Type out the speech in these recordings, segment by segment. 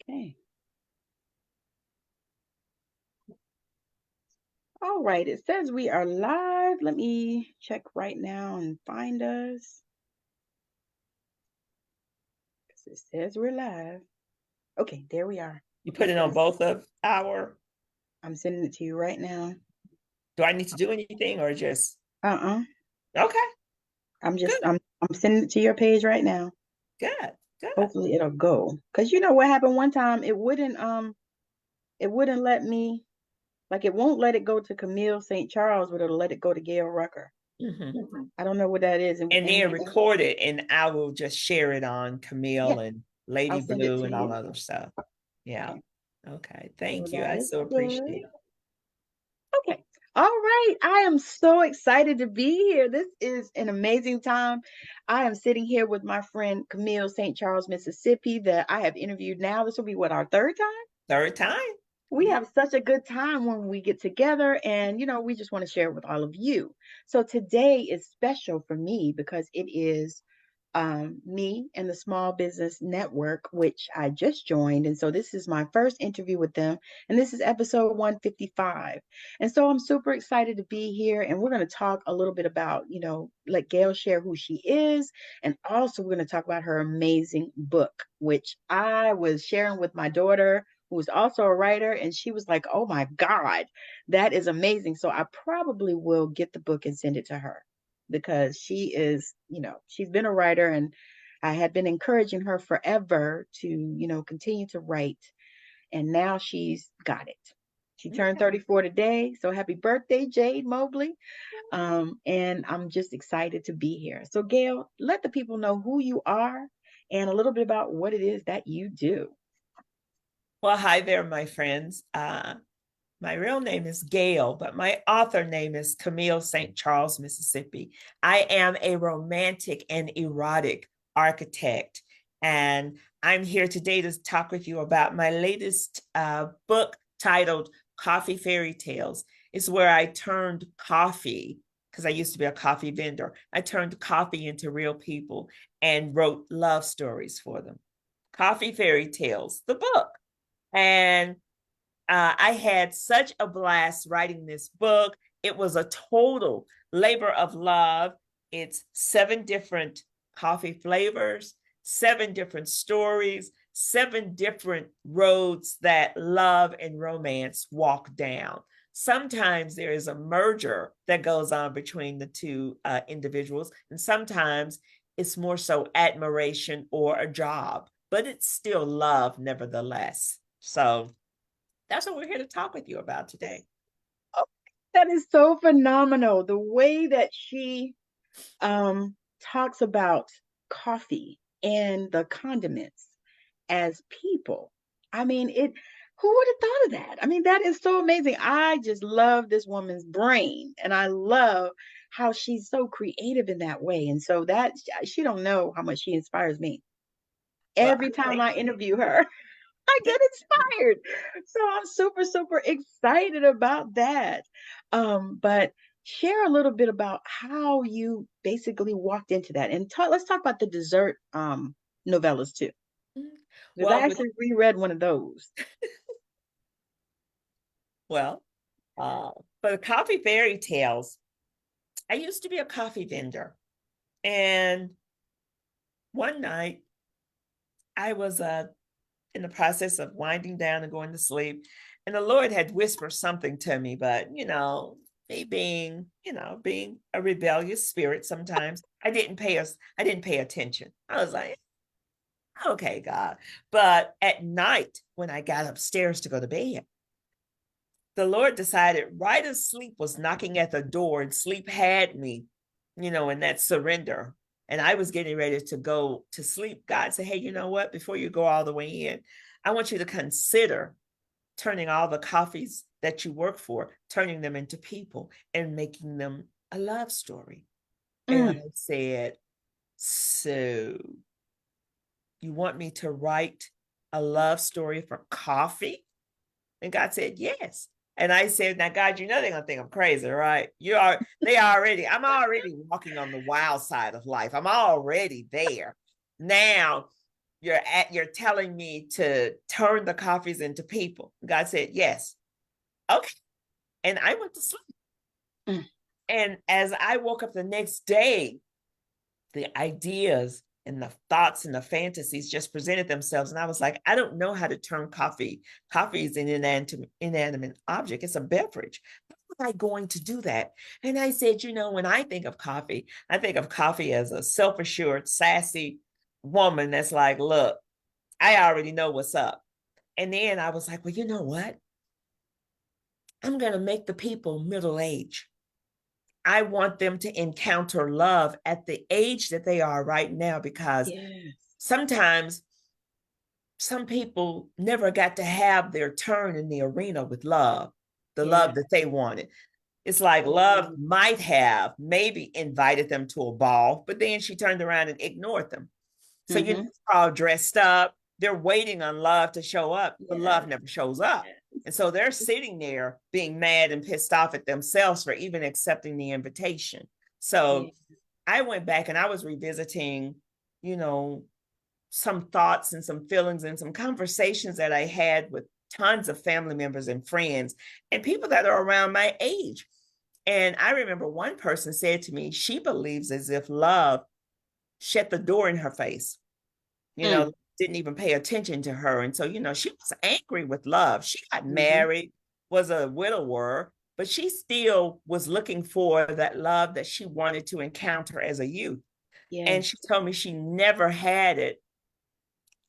Okay. All right. It says we are live. Let me check right now and find us. 'Cause it says we're live. Okay, there we are. You Okay, put it on both of our, I'm sending it to you right now. do I need to do anything or just, Uh-uh. okay, I'm just good, I'm sending it to your page right now. good, good. Hopefully it'll go. Because you know what happened one time? It wouldn't let me, like it won't let it go to Camille St. Charles, but it'll let it go to Gail Rucker. Mhm. I don't know what that is. And then record it and I will just share it on Yeah, Camille and Lady I'll send it Blue to and all you. other stuff. Yeah. Okay. Okay. So Thank you. that I is so good. appreciate it. Okay. All right. I am so excited to be here. This is an amazing time. I am sitting here with my friend Camille St. Charles, Mississippi, that I have interviewed now. This will be what, our third time? Third time. We have such a good time when we get together, and we just want to share it with all of you. So today is special for me because it is me and the Small Business Network, which I just joined. And so this is my first interview with them. And this is episode 155. And so I'm super excited to be here. And we're going to talk a little bit about, let Gail share who she is. And also, we're going to talk about her amazing book, which I was sharing with my daughter, who is also a writer. And she was like, oh my God, that is amazing. So I probably will get the book and send it to her because she is, she's been a writer, and I had been encouraging her forever to, continue to write. And now she's got it. She turned 34 today. So happy birthday, Jade Mobley. And I'm just excited to be here. So, Gail, let the people know who you are and a little bit about what it is that you do. Well, hi there, my friends. My real name is Gail, but my author name is Camille St. Charles, Mississippi. I am a romantic and erotic architect, and I'm here today to talk with you about my latest book titled Coffee Fairy Tales. It's where I turned coffee, because I used to be a coffee vendor. I turned coffee into real people and wrote love stories for them. Coffee Fairy Tales, the book. And I had such a blast writing this book. It was a total labor of love. It's 7 different coffee flavors, 7 different stories, 7 different roads that love and romance walk down. Sometimes there is a merger that goes on between the two individuals, and sometimes it's more so admiration or a job, but it's still love nevertheless. So that's what we're here to talk with you about today. Oh, that is so phenomenal. The way that she talks about coffee and the condiments as people. I mean, who would have thought of that? I mean, that is so amazing. I just love this woman's brain, and I love how she's so creative in that way. And so that she don't know how much she inspires me. Well, Every time I interview her, I get inspired. So I'm super, super excited about that. But share a little bit about how you basically walked into that, and let's talk about the dessert novellas too, because I well, with, actually reread one of those. well, for the coffee fairy tales, I used to be a coffee vendor, and one night I was in the process of winding down and going to sleep, and the Lord had whispered something to me, but me being being a rebellious spirit, sometimes I didn't pay attention. I was like, okay, God. But at night, when I got upstairs to go to bed, the Lord decided right as sleep was knocking at the door, and sleep had me, in that surrender. And I was getting ready to go to sleep. God said, hey, you know what? Before you go all the way in, I want you to consider turning all the coffees that you work for, turning them into people and making them a love story. And I Mm. said, so you want me to write a love story for coffee? And God said, yes. And I said, now, God, they're going to think I'm crazy, right? I'm already walking on the wild side of life. I'm already there. Now, you're telling me to turn the coffees into people. God said, yes. Okay. And I went to sleep. Mm. And as I woke up the next day, the ideas and the thoughts and the fantasies just presented themselves. And I was like, I don't know how to turn coffee. Coffee is an inanimate object. It's a beverage. How am I going to do that? And I said, when I think of coffee, I think of coffee as a self-assured, sassy woman that's like, look, I already know what's up. And then I was like, well, you know what? I'm going to make the people middle age. I want them to encounter love at the age that they are right now, because Yes. sometimes some people never got to have their turn in the arena with love, the Yeah. love that they wanted. It's like love might have maybe invited them to a ball, but then she turned around and ignored them. So Mm-hmm. it's all dressed up. They're waiting on love to show up, but love Yes. never shows up. And so they're sitting there being mad and pissed off at themselves for even accepting the invitation. Yeah. So I went back and I was revisiting, you know, some thoughts and some feelings and some conversations that I had with tons of family members and friends and people that are around my age. And I remember one person said to me, she believes as if love shut the door in her face, you know, Mm. didn't even pay attention to her. And so, she was angry with love. She got Mm-hmm. married, was a widower, but she still was looking for that love that she wanted to encounter as a youth. And she Yes. told me she never had it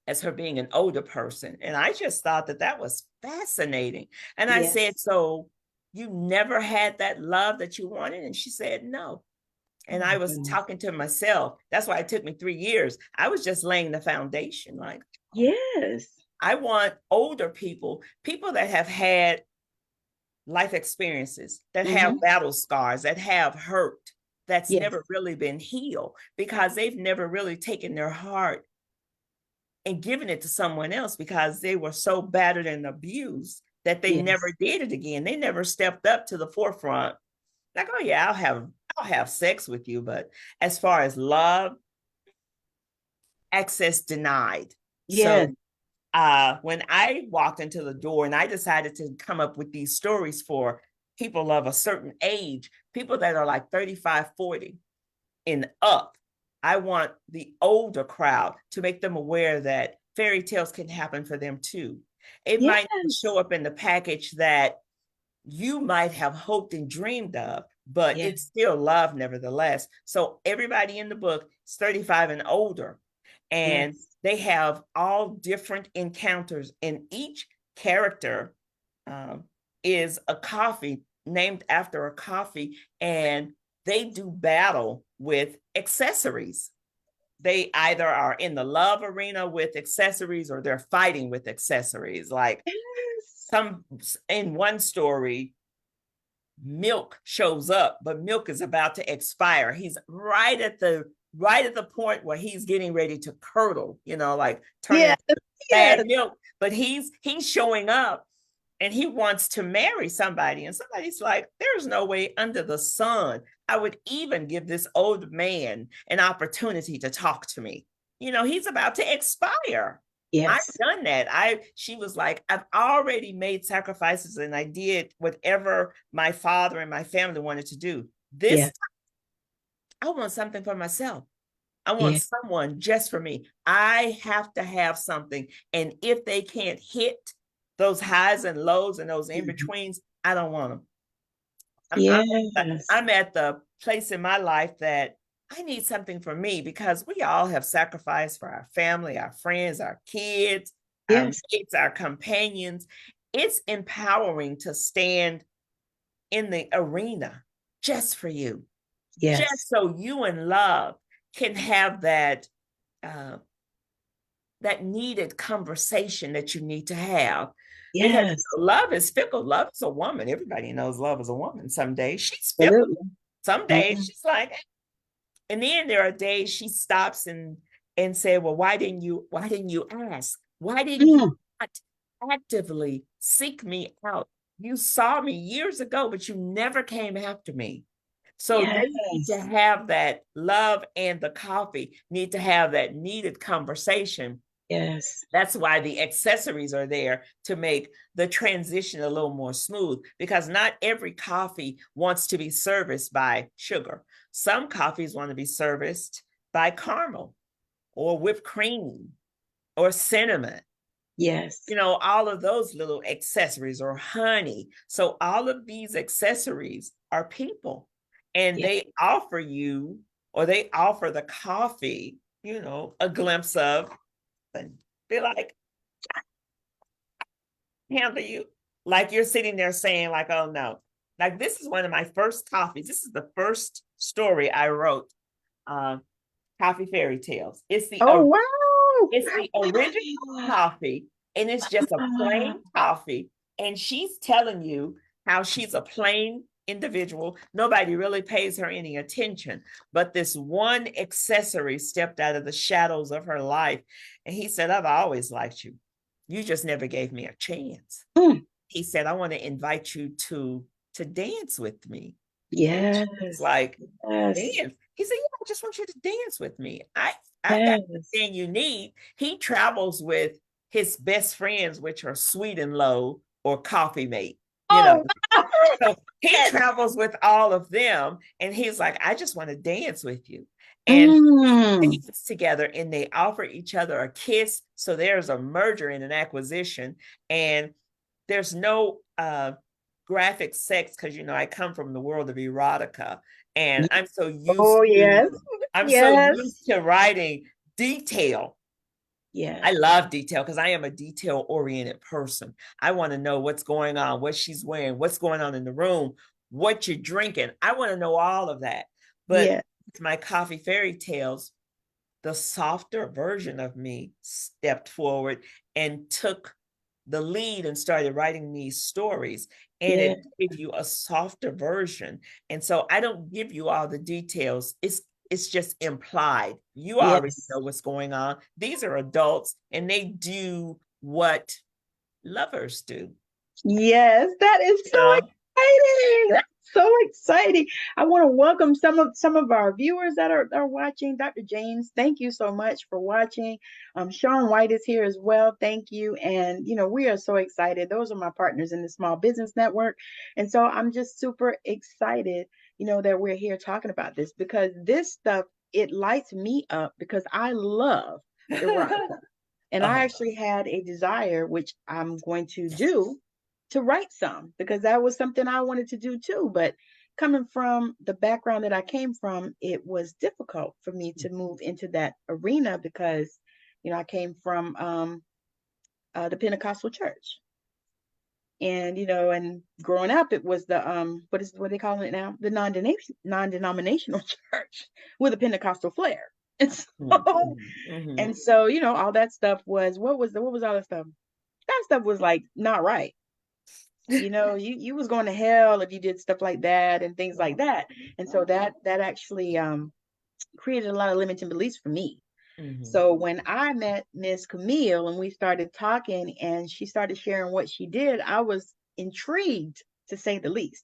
as her being an older person. And I just thought that that was fascinating. And I said, Yes. so you never had that love that you wanted? And she said, no. Oh And I my was goodness. talking to myself. That's why it took me 3 years. I was just laying the foundation. Like, Yes. I want older people, people that have had life experiences, that have Mm-hmm. battle scars, that have hurt that's Yes. never really been healed, because they've never really taken their heart and given it to someone else, because they were so battered and abused that they never Yes. did it again. They never stepped up to the forefront. Like, oh yeah, I'll have sex with you, but as far as love, access denied. Yes. So when I walked into the door and I decided to come up with these stories for people of a certain age, people that are like 35, 40 and up, I want the older crowd to make them aware that fairy tales can happen for them too. It might Yes. show up in the package that you might have hoped and dreamed of, but Yes. it's still love nevertheless. So everybody in the book is 35 and older, and Yes. they have all different encounters, and each character um, is a coffee named after a coffee, and they do battle with accessories. They either are in the love arena with accessories or they're fighting with accessories. Like Yes. some in one story, milk shows up, but milk is about to expire. He's right at the point where he's getting ready to curdle, like turning Yes. into bad Yes. milk. But he's showing up and he wants to marry somebody. And somebody's like, there's no way under the sun I would even give this old man an opportunity to talk to me. He's about to expire. I've Yes. done that. She was like, I've already made sacrifices and I did whatever my father and my family wanted to do. This, Yes. I want something for myself. I want Yes. someone just for me. I have to have something. And if they can't hit those highs and lows and those in Mhm. betweens, I don't want them. I'm, I'm, Yes. I'm at the place in my life that I need something for me, because we all have sacrificed for our family, our friends, our kids, our Yes. mates, our companions. It's empowering to stand in the arena just for you, Yes. just so you and love can have uh, that needed conversation that you need to have. Because Yes. love is fickle. Love is a woman. Everybody knows love is a woman. Some days she's fickle. Absolutely. Some days Mhm. she's like, and then there are days she stops and say, well, why didn't you ask? Why didn't you Mm. not actively seek me out? You saw me years ago, but you never came after me. So they need to Yes. have that love, and the coffee need to have that needed conversation Yes. That's why the accessories are there to make the transition a little more smooth, because not every coffee wants to be serviced by sugar. Some coffees want to be serviced by caramel or whipped cream or cinnamon, Yes. all of those little accessories, or honey. So all of these accessories are people, and Yeah. they offer you, or they offer the coffee, a glimpse of, and be like, handle you. Like you're sitting there saying, like, oh no. Like, this is one of my first coffees. This is the first story I wrote, uh, Coffee Fairy Tales. Oh, wow. It's the original coffee, and it's just a plain coffee. And she's telling you how she's a plain individual. Nobody really pays her any attention. But this one accessory stepped out of the shadows of her life. And he said, I've always liked you. You just never gave me a chance. Mm. He said, I want to invite you to dance with me. And she's Yes. like, Yes. dance. He said, yeah, I just want you to dance with me. I've got Yes. everything you need. He travels with his best friends, which are Sweet and Low or Coffee Mate, you know. Oh, wow. So he Yes. travels with all of them, and he's like, I just want to dance with you. And they Mm. get together and they offer each other a kiss. So there's a merger and an acquisition, and there's no graphic sex, because I come from the world of erotica, and Oh, yes. I'm so Yes. used to writing detail. I Yes. love detail because I am a detail oriented person. I want to know what's going on, what she's wearing, what's going on in the room, what you're drinking. I want to know all of that. But Yeah. my Coffee Fairy Tales, the softer version of me stepped forward and took the lead and started writing these stories, and Yeah. it gave you a softer version. And so I don't give you all the details. It's just implied. You already Yes. know what's going on. These are adults, and they do what lovers do. Yes, that is You so know? exciting. That's so exciting. I want to welcome some of our viewers that are watching. Dr. James, thank you so much for watching. Sean White is here as well. Thank you. And we are so excited. Those are my partners in the Small Business Network. And so I'm just super excited, that we're here talking about this, because this stuff, it lights me up because I love erotica. And I Oh. actually had a desire, which I'm going to do, to write some, because that was something I wanted to do too. But coming from the background that I came from, it was difficult for me to move into that arena because, I came from the Pentecostal church. And growing up, it was the what they calling it now? The non-denominational church with a Pentecostal flair. And so Mm-hmm. all that stuff was, what was all that stuff? That stuff was like not right. You was going to hell if you did stuff like that and things like that. And so that actually created a lot of limiting beliefs for me. Mm-hmm. So when I met Miss Camille and we started talking and she started sharing what she did, I was intrigued, to say the least.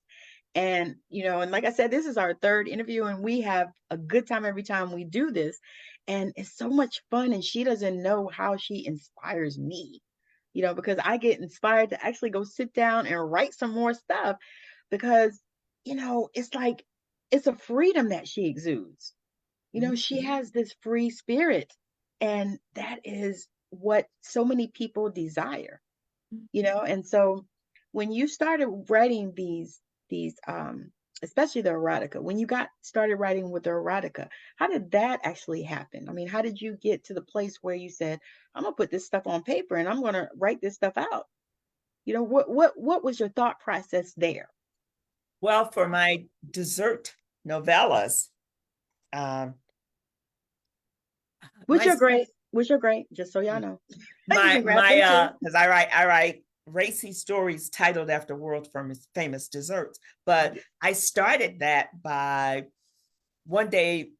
And like I said, this is our third interview and we have a good time every time we do this. And it's so much fun. And she doesn't know how she inspires me, because I get inspired to actually go sit down and write some more stuff because, it's like, it's a freedom that she exudes. She has this free spirit, and that is what so many people desire. And so when you started writing these especially the erotica, when you got started writing with the erotica, how did that actually happen? I mean, how did you get to the place where you said, I'm gonna put this stuff on paper and I'm gonna write this stuff out? What was your thought process there? Well, for my dessert novellas, um, Which my are great, which are great, just so y'all know. You my can grab them my too. because I write racy stories titled after world famous desserts. But I started that by one day,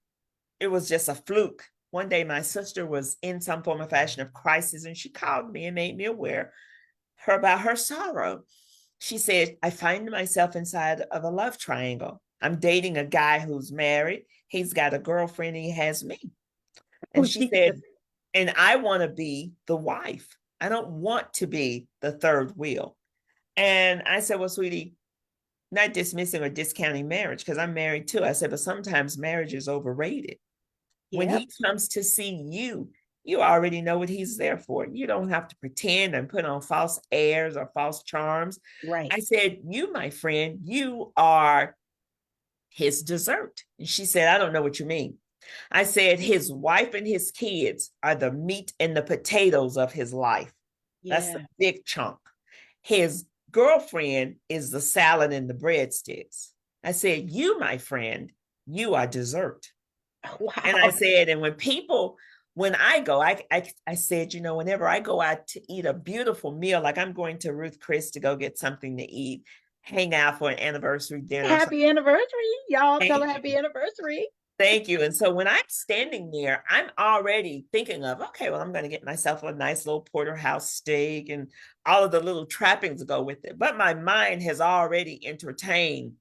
it was just a fluke. One day my sister was in some form of fashion of crisis, and she called me and made me aware her about her sorrow. She said, I find myself inside of a love triangle. I'm dating a guy who's married. He's got a girlfriend. He has me. Oh, And she said, Jesus. And I want to be the wife. I don't want to be the third wheel. And I said, well, sweetie, not dismissing or discounting marriage because I'm married too. I said, but sometimes marriage is overrated. When Yep. he comes to see you, you already know what he's there for. You don't have to pretend and put on false airs or false charms. Right. I said, you, my friend, you are his dessert. And she said, I don't know what you mean. I said, his wife and his kids are the meat and the potatoes of his life. That's the Yeah. big chunk. His girlfriend is the salad and the breadsticks. I said, you, my friend, you are dessert. And I Wow. said, and when people, when I go, I said, you know, whenever I go out to eat a beautiful meal, like I'm going to Ruth Chris to go get something to eat, hang out for an anniversary dinner or something. Happy anniversary. Y'all tell her Thank happy you. anniversary. Thank you. And so when I'm standing there, I'm already thinking of, okay, well, I'm going to get myself a nice little porterhouse steak and all of the little trappings that go with it. But my mind has already entertained.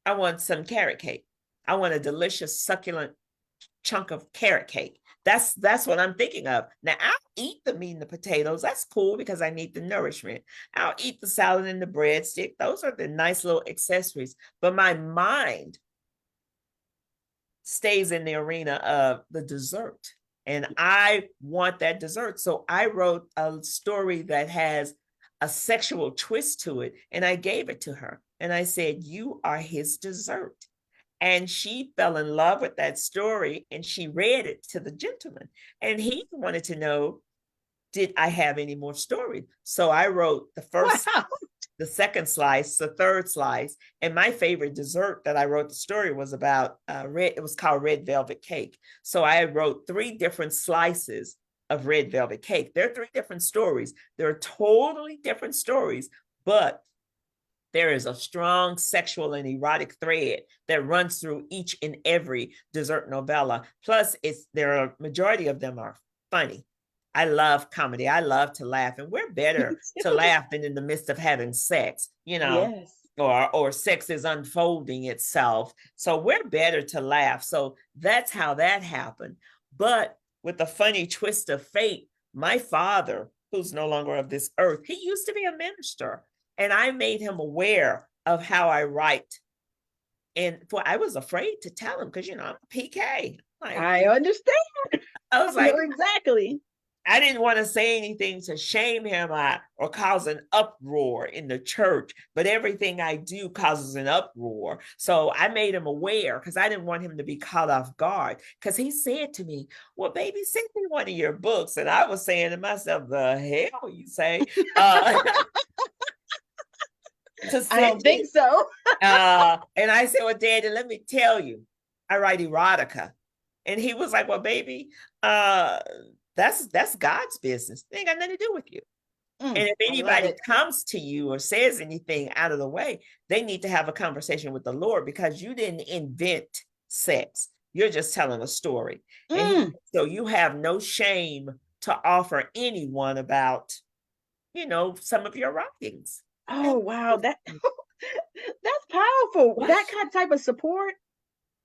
I want some carrot cake. I want a delicious, succulent chunk of carrot cake. That's what I'm thinking of. Now I'll eat the meat and the potatoes. That's cool because I need the nourishment. I'll eat the salad and the breadstick. Those are the nice little accessories. But my mind stays in the arena of the dessert. And I want that dessert. So I wrote a story that has a sexual twist to it. And I gave it to her. And I said, you are his dessert. And she fell in love with that story and she read it to the gentleman. And he wanted to know, did I have any more stories? So I wrote the first, Wow. the second slice, the third slice. And my favorite dessert that I wrote the story was about it was called red velvet cake. So I wrote 3 different slices of red velvet cake. They're 3 different stories. They're totally different stories, but there is a strong sexual and erotic thread that runs through each and every dessert novella. Plus, there are majority of them are funny. I love comedy. I love to laugh, and we're better to laugh than in the midst of having sex, Yes. or sex is unfolding itself. So we're better to laugh. So that's how that happened. But with the funny twist of fate, my father, who's no longer of this earth, he used to be a minister, and I made him aware of how I write. And I was afraid to tell him because I'm a PK. Like I understand. I was I know like, exactly. I didn't want to say anything to shame him or cause an uproar in the church, but everything I do causes an uproar. So I made him aware because I didn't want him to be caught off guard. Because he said to me, well, baby, send me one of your books. And I was saying to myself, the hell you say? To I send don't think you. so. And I said, well, Daddy, let me tell you, I write erotica. And he was like, well, baby, uh, that's God's business. It ain't got nothing to do with you. And if I love anybody it. comes to you or says anything out of the way, they need to have a conversation with the Lord because you didn't invent sex. You're just telling a story. And Mm. so you have no shame to offer anyone about, some of your writings. And Oh wow, that's powerful. wow, That kind of type of support,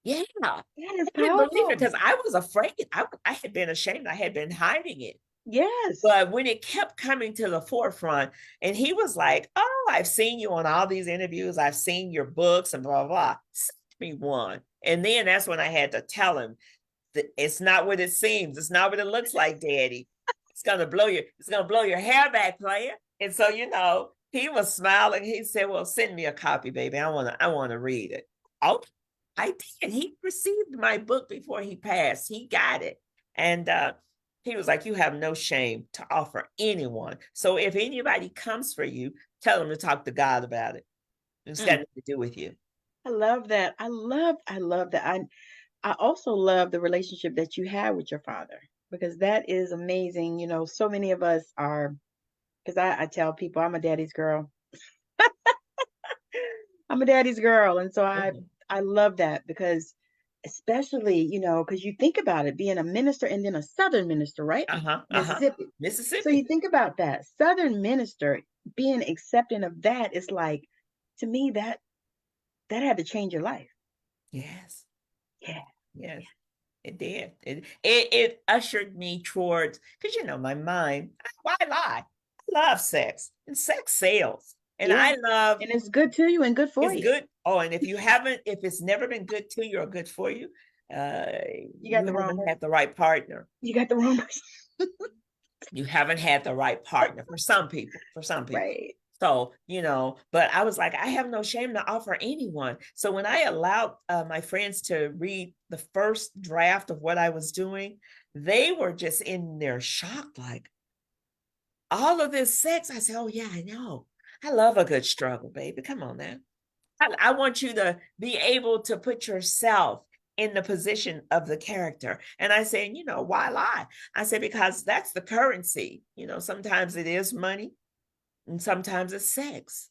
yeah. I that is couldn't believe it powerful. because I was afraid. I had been ashamed. I had been hiding it. Yes. But when it kept coming to the forefront, and he was like, oh, I've seen you on all these interviews, I've seen your books and blah, blah, blah. Send me one. And then that's when I had to tell him that it's not what it seems. It's not what it looks like, Daddy. It's gonna blow your hair back, player. And so, he was smiling. He said, well, send me a copy, baby. I wanna read it. Oh, I did. He received my book before he passed. He got it. And he was like, you have no shame to offer anyone. So if anybody comes for you, tell them to talk to God about it. It's got Mm. nothing to do with you. I love that. I love that. I also love the relationship that you have with your father because that is amazing. So many of us are, because I tell people I'm a daddy's girl. I'm a daddy's girl. And so I, Mhm. I love that because especially, because you think about it, being a minister and then a Southern minister, right? Uh-huh. Uh-huh. Mississippi. So you Mississippi. think about that. Southern minister being accepting of that is like, to me, that had to change your life. Yes. Yeah. Yes. It did. It ushered me towards, because my mind, why lie? I love sex, and sex sells. And Yeah. I love And it's good to you and good for it's you. good. Oh, and if it's never been good to you or good for you, uh, You got you the wrong haven't person. had the right partner. You got the wrong person. You haven't had the right partner for some people. For some people. Right. So, but I was like, I have no shame to offer anyone. So when I allowed my friends to read the first draft of what I was doing, they were just in their shock, like, all of this sex. I said, oh, yeah, I know. I love a good struggle, baby. Come on now. I want you to be able to put yourself in the position of the character. And I said, why lie? I said, because that's the currency. Sometimes it is money and sometimes it's sex.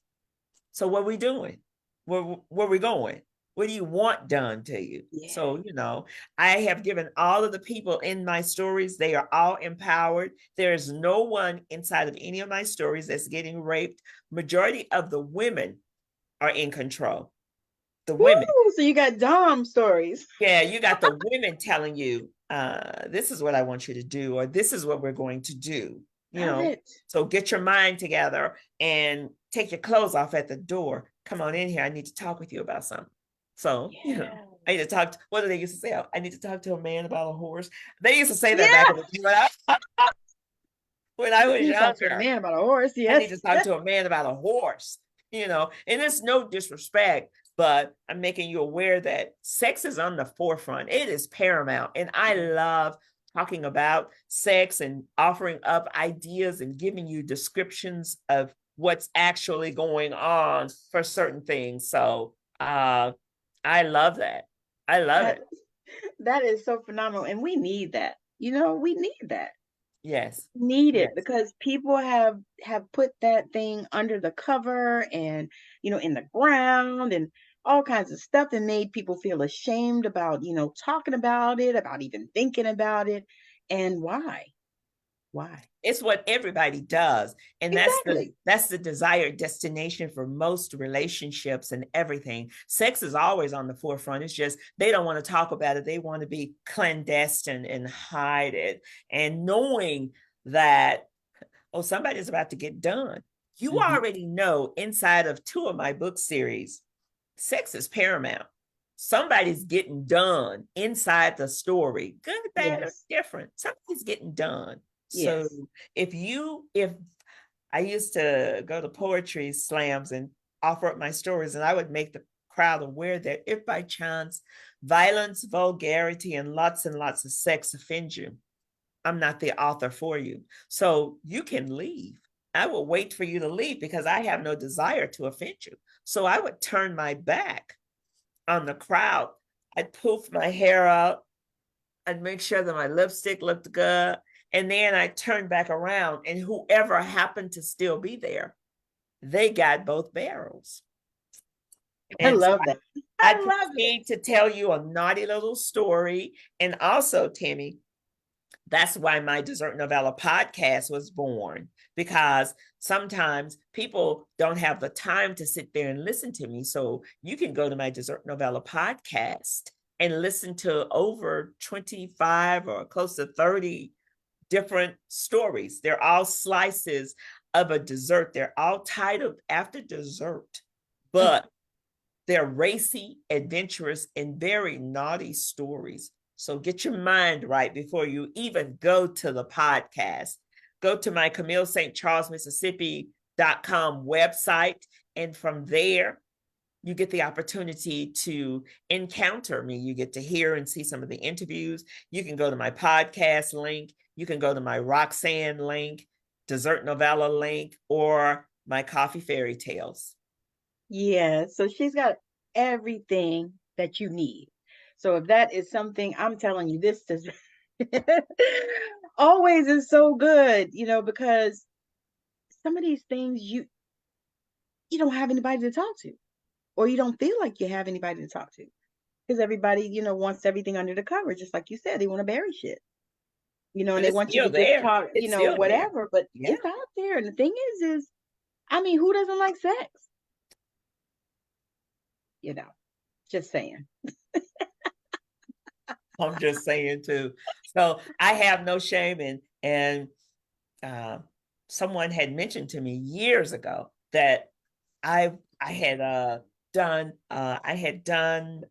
So what are we doing? Where we going? What do you want done to you? Yeah. So, I have given all of the people in my stories, they are all empowered. There is no one inside of any of my stories that's getting raped. Majority of the women are in control. The women. Woo! So you got Dom stories. Yeah, you got the women telling you, this is what I want you to do, or this is what we're going to do. Love it. So get your mind together and take your clothes off at the door. Come on in here. I need to talk with you about something. So, Yeah. I need to talk. What do they used to say? I need to talk to a man about a horse. They used to say that back Yeah. in the day when I was You talk to a younger. man about a horse, I need yes. to talk to a man about a horse, and it's no disrespect, but I'm making you aware that sex is on the forefront. It is paramount. And I love talking about sex and offering up ideas and giving you descriptions of what's actually going on for certain things. So I love that. I love That it. that is so phenomenal. And we need that. We need that. Yes. Need it Yes. because people have put that thing under the cover and in the ground and all kinds of stuff and made people feel ashamed about talking about it, about even thinking about it. And why It's what everybody does, and that's the exactly. that's the desired destination for most relationships and everything. Sex is always on the forefront. It's just they don't want to talk about it. They want to be clandestine and hide it, and knowing that, oh, somebody's about to get done. You Hmm. already know, inside of two of my book series, sex is paramount. Somebody's getting done inside the story, good, bad, or Yes. different. Somebody's getting done. So Yes. if I used to go to poetry slams and offer up my stories, and I would make the crowd aware that if by chance violence, vulgarity, and lots of sex offend you, I'm not the author for you. So you can leave. I will wait for you to leave because I have no desire to offend you. So I would turn my back on the crowd. I'd poof my hair out. I'd make sure that my lipstick looked good. And then I turned back around, and whoever happened to still be there, they got both barrels. I And so love that. I I love it. proceed to tell you a naughty little story. And also, Tammy, that's why my dessert novella podcast was born, because sometimes people don't have the time to sit there and listen to me. So you can go to my dessert novella podcast and listen to over 25 or close to 30 different stories. They're all slices of a dessert. They're all titled after dessert, Mm. but they're racy, adventurous, and very naughty stories. So get your mind right before you even go to the podcast. Go to my Camille St. Charles, Mississippi.com website. And from there, you get the opportunity to encounter me. You get to hear and see some of the interviews. You can go to my podcast link. You can go to my Roxanne link, Dessert Novella link, or my Coffee Fairy Tales. Yeah, so she's got everything that you need. So if that is something, I'm telling you, this is always is so good, because some of these things you don't have anybody to talk to, or you don't feel like you have anybody to talk to, because everybody, wants everything under the cover, just like you said, they want to bury shit, and But they it's want you still to just there. talk, It's still there. whatever, but Yeah. it's out there. And the thing is, I mean, who doesn't like sex? You know, just saying. I'm just saying too. So I have no shame and uh, someone had mentioned to me years ago that I had done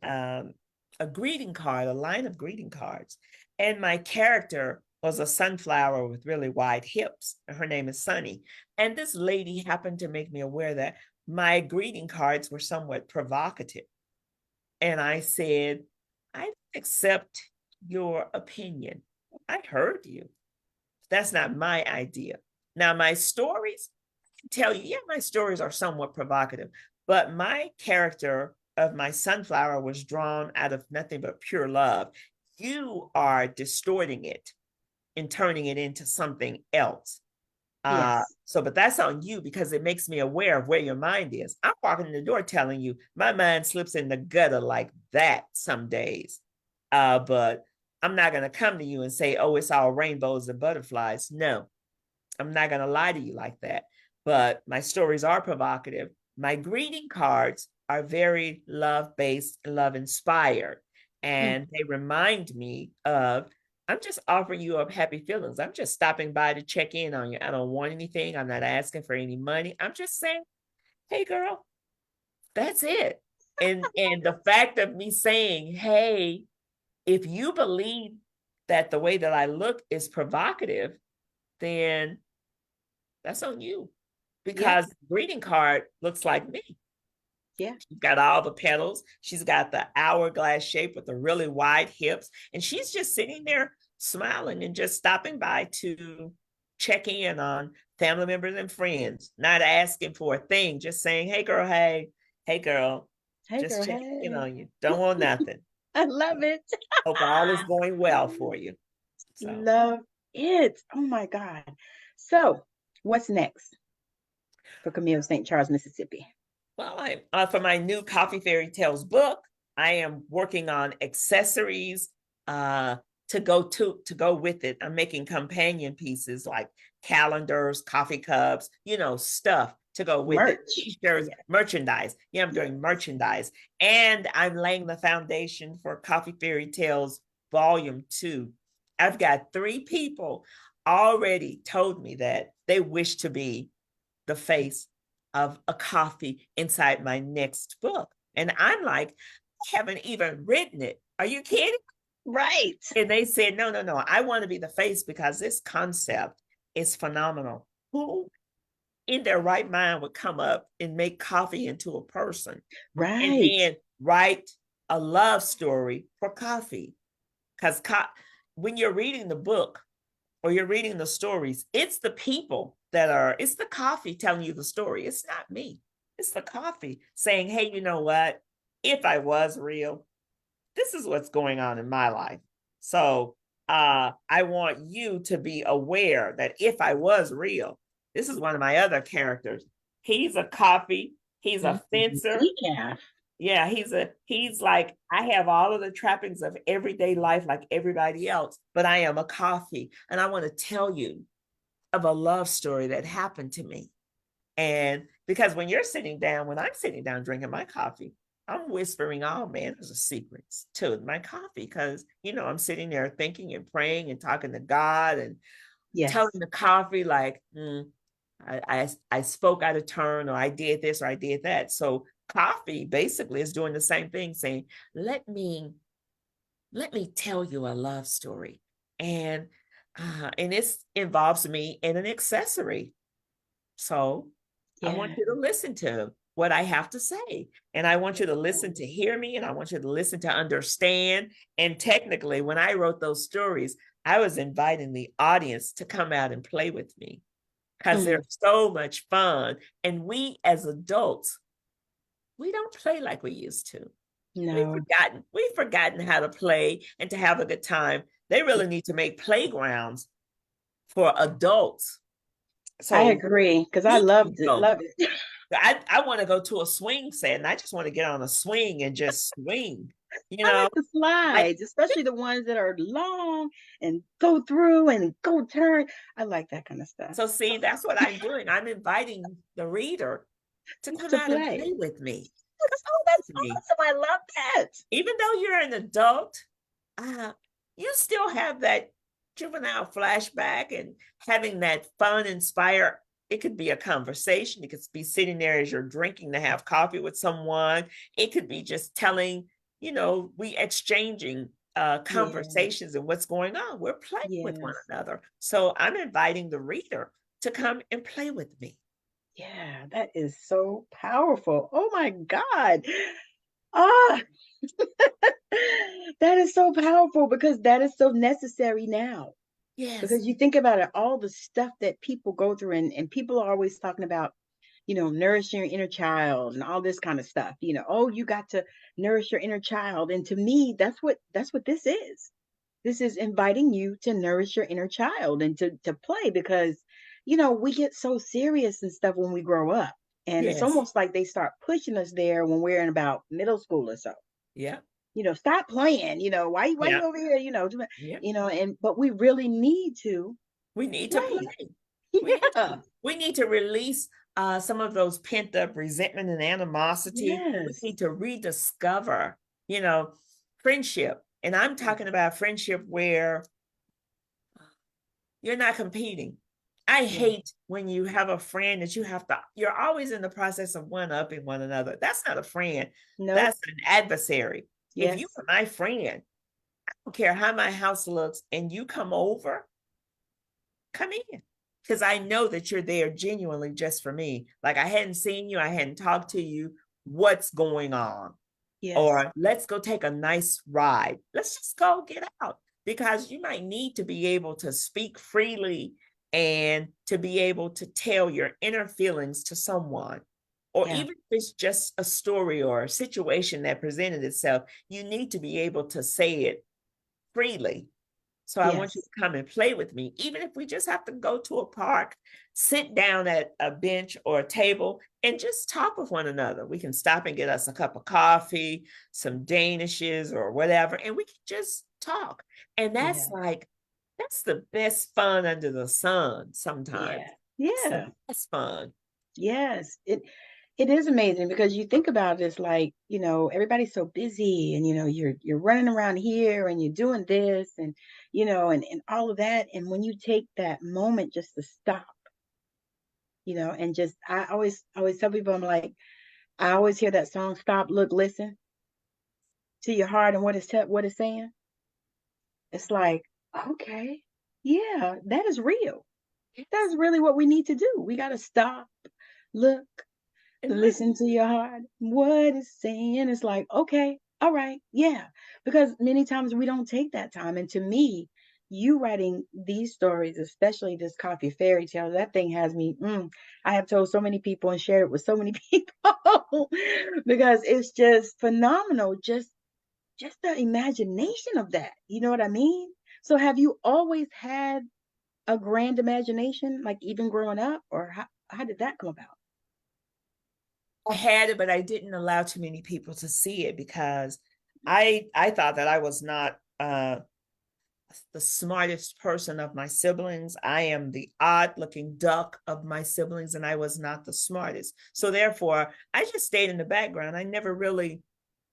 a greeting card, a line of greeting cards, and my character was a sunflower with really wide hips. Her name is Sunny, and this lady happened to make me aware that my greeting cards were somewhat provocative, and I said, I don't accept your opinion. I heard you. That's not my idea. Now, my stories, I can tell you, yeah, my stories are somewhat provocative, but my character of my sunflower was drawn out of nothing but pure love. You are distorting it and turning it into something else. Yes. But that's on you because it makes me aware of where your mind is. I'm walking in the door telling you my mind slips in the gutter like that some days. But I'm not going to come to you and say, oh, it's all rainbows and butterflies. No, I'm not going to lie to you like that. But my stories are provocative. My greeting cards are very love based, love inspired. Mm. And they remind me of, I'm just offering you up happy feelings. I'm just stopping by to check in on you. I don't want anything. I'm not asking for any money. I'm just saying, hey, girl, that's it. And the fact of me saying, hey, if you believe that the way that I look is provocative, then that's on you Yeah. because the greeting card looks like me. Yeah. She's got all the petals. She's got the hourglass shape with the really wide hips. And she's just sitting there smiling and just stopping by to check in on family members and friends, not asking for a thing, just saying, hey, girl, hey, girl, Hey, just girl. checking in Hey. on you. Don't want nothing. I love it. Hope all is going well for you. So, Love it. Oh my God. So, what's next for Camille St. Charles, Mississippi? well, for my new Coffee Fairy Tales book, I am working on accessories uh, to go with it. I'm making companion pieces like calendars, coffee cups, stuff to go with it. Merch. T-shirts, Yeah. merchandise. Yeah, I'm Yes. doing merchandise, and I'm laying the foundation for Coffee Fairy Tales Volume 2. I've got 3 people already told me that they wish to be the face of a coffee inside my next book. And I'm like, I haven't even written it. Are you kidding? Right. And they said, no, no, no. I want to be the face because this concept is phenomenal. Who in their right mind would come up and make coffee into a person and Right. then write a love story for coffee? Because when you're reading the book, or you're reading the stories, it's the people it's the coffee telling you the story. It's not me. It's the coffee saying, hey, you know what? If I was real, this is what's going on in my life. So I want you to be aware that if I was real, this is one of my other characters. He's a coffee, he's a fencer, Decaf. yeah, he's like, I have all of the trappings of everyday life like everybody else, but I am a coffee. And I want to tell you of a love story that happened to me. And because when I'm sitting down drinking my coffee, I'm whispering all manners of secrets to my coffee because, I'm sitting there thinking and praying and talking to God and telling Yes. the coffee, like, I spoke out of turn, or I did this, or I did that. So coffee basically is doing the same thing, saying, let me tell you a love story. And this involves me in an accessory. So I want Yeah. you to listen to what I have to say. And I want you to listen to hear me, and I want you to listen to understand. And technically, when I wrote those stories, I was inviting the audience to come out and play with me because they're Mm. so much fun. And we as adults, we don't play like we used to. No, We've forgotten how to play and to have a good time. They really need to make playgrounds for adults. I So agree because I you can loved it. go. Love it. I want to go to a swing set, and I just want to get on a swing and just swing, you I know, like the like, slides, especially the ones that are long and go through and go turn. I like that kind of stuff. so see, that's what I'm doing. I'm inviting the reader to come To out and play. play with me. Come Oh, play that's with me. awesome. I love that. Even though you're an adult, uh, you still have that juvenile flashback and having that fun, inspire. It could be a conversation. It could be sitting there as you're drinking to have coffee with someone. It could be just telling, we exchanging Yeah. conversations and what's going on. We're playing with one Yes. another. So I'm inviting the reader to come and play with me. Yeah, that is so powerful. Oh my God. Ah, that is so powerful because that is so necessary now. Yes, Because you think about it, all the stuff that people go through, and people are always talking about, nourishing your inner child and all this kind of stuff. Oh, you got to nourish your inner child. And to me, that's what this is. This is inviting you to nourish your inner child and to play because, we get so serious and stuff when we grow up. And it's yes, almost like they start pushing us there when we're in about middle school or so. yeah, Stop playing, why yeah, you over here, yeah. and but we really need to We need to play. play. We need to, Yeah. we need to release some of those pent up resentment and animosity. We Yes. need to rediscover, you know, friendship. And I'm Yeah. talking about friendship where you're not competing. I Yeah. hate when you have a friend that you're always in the process of one upping one another. That's not a friend. Nope. That's an adversary. If you Yes. are my friend, I don't care how my house looks, and you come over, come in. Because I know that you're there genuinely just for me. Like I hadn't seen you, I hadn't talked to you. What's going on? Yes. Or let's go take a nice ride. Let's just go get out because you might need to be able to speak freely and to be able to tell your inner feelings to someone. Or Yeah. even if it's just a story or a situation that presented itself, you need to be able to say it freely. So I want you Yes. to come and play with me, even if we just have to go to a park, sit down at a bench or a table, and just talk with one another. We can stop and get us a cup of coffee, some danishes or whatever, and we can just talk. And Yeah. that's the best fun under the sun sometimes. Yeah. That's the Yeah. best fun. Yes. It is amazing because you think about it, it's like, everybody's so busy and you're running around here and you're doing this and and all of that. And when you take that moment just to stop, and just I always tell people, I'm like, I always hear that song, Stop, Look, Listen to Your Heart and what it's saying. It's like, okay, yeah, that is real. Yes. That's really what we need to do. We gotta stop, look, And listen listen. to your heart. What it's saying. It's like, okay, all right, yeah. Because many times we don't take that time. And to me, you writing these stories, especially this coffee fairy tale, that thing has me. I have told so many people and shared it with so many people because it's just phenomenal. Just the imagination of that. You know what I mean? So have you always had a grand imagination, like even growing up, or how did that come about? I had it, but I didn't allow too many people to see it because I thought that I was not the smartest person of my siblings. I am the odd looking duck of my siblings, and I was not the smartest. So, therefore, I just stayed in the background. I never really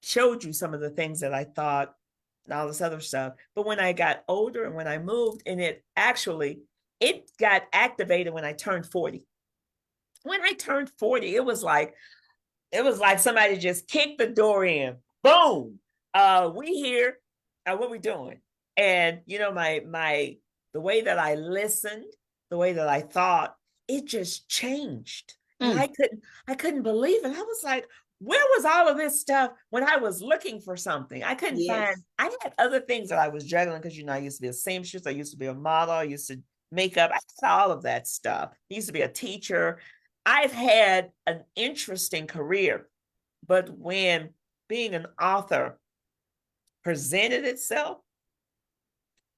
showed you some of the things that I thought and all this other stuff. But when I got older and when I moved, and it got activated when I turned 40. When I turned 40, it was like somebody just kicked the door in. Boom. We here. What we doing? And the way that I listened, the way that I thought, it just changed. And Mm, I couldn't believe it. I was like, where was all of this stuff when I was looking for something? I couldn't find, yes. I had other things that I was juggling because I used to be a seamstress, I used to be a model, I used to make up, I did all of that stuff. I used to be a teacher. I've had an interesting career, but when being an author presented itself,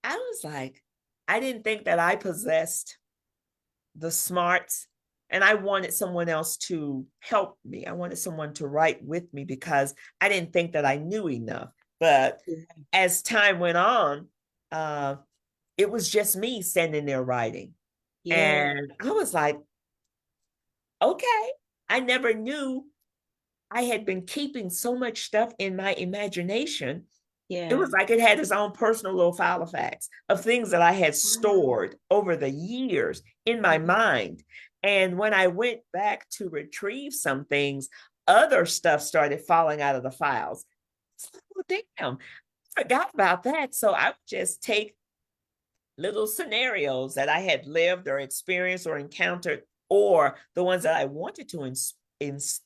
I was like, I didn't think that I possessed the smarts, and I wanted someone else to help me. I wanted someone to write with me because I didn't think that I knew enough. But Yeah. as time went on, uh, it was just me standing there writing. Yeah. And I was like, okay, I never knew I had been keeping so much stuff in my imagination It Yeah. was like it had its own personal little file of facts of things that I had Wow. stored over the years in my Mhm. mind. And when I went back to retrieve some things, other stuff started falling out of the files. So, oh, damn, I forgot about that. So I would just take little scenarios that I had lived or experienced or encountered, or the ones that I wanted to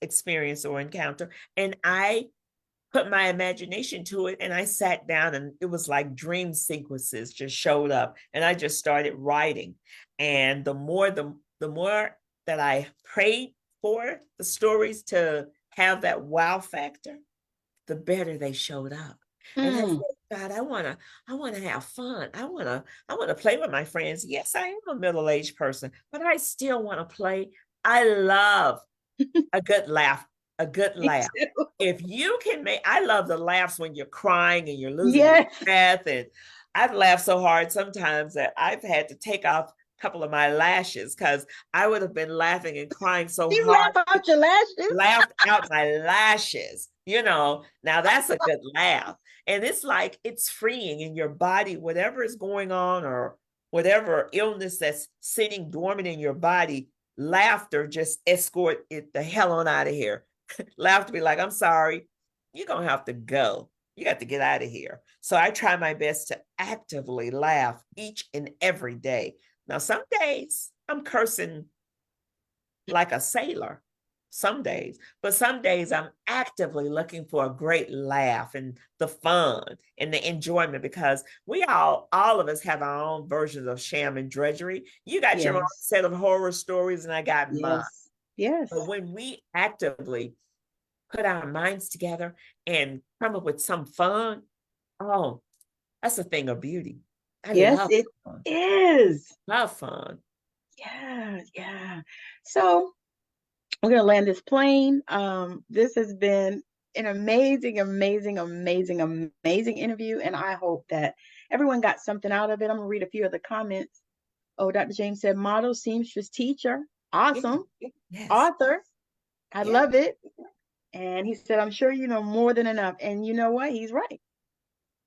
experience or encounter, and I put my imagination to it, and I sat down, and it was like dream sequences just showed up, and I just started writing. And the more that I prayed for the stories to have that wow factor, the better they showed up. And I Mm. said, God, I wanna have fun. I wanna play with my friends. Yes, I am a middle-aged person, but I still want to play. I love a good laugh, a good Me laugh. too. If you can make, I love the laughs when you're crying and you're losing your Yes. breath. And I've laughed so hard sometimes that I've had to take off a couple of my lashes because I would have been laughing and crying so You hard, laugh out your lashes. laughed out my lashes. Now that's a good laugh. And it's like it's freeing in your body, whatever is going on or whatever illness that's sitting dormant in your body. Laughter just escort it the hell on out of here. Laughter be like, I'm sorry, you're gonna have to go. You got to get out of here. So I try my best to actively laugh each and every day. Now, some days I'm cursing like a sailor some days, but some days I'm actively looking for a great laugh and the fun and the enjoyment, because all of us have our own versions of sham and drudgery. You got your own Yes. set of horror stories and I got mine. Yes. Yes. But when we actively put our minds together and come up with some fun, oh, that's a thing of beauty. I Yes, love it fun. is. Love fun. Yeah, yeah. So we're gonna land this plane. This has been an amazing, amazing, amazing, amazing interview, and I hope that everyone got something out of it. I'm gonna read a few of the comments. Oh, Dr. James said, model, seamstress, teacher, Yeah, awesome, yeah, yes, author, I yeah, love it. And he said, I'm sure you know more than enough. And you know what? He's right.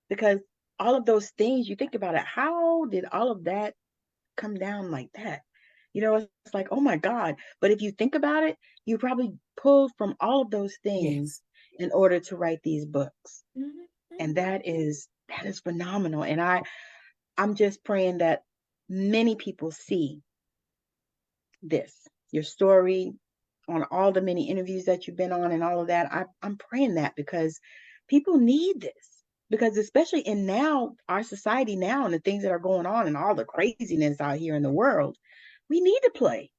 Because all of those things, you think about it, how did all of that come down like that? It's like, oh my God. But if you think about it, you probably pulled from all of those things yes. in order to write these books. Mhm, And mhm. that is phenomenal. And I'm just praying that many people see this, your story, on all the many interviews that you've been on and all of that. I'm praying that because people need this. Because especially in now, our society now and the things that are going on and all the craziness out here in the world, we need to play.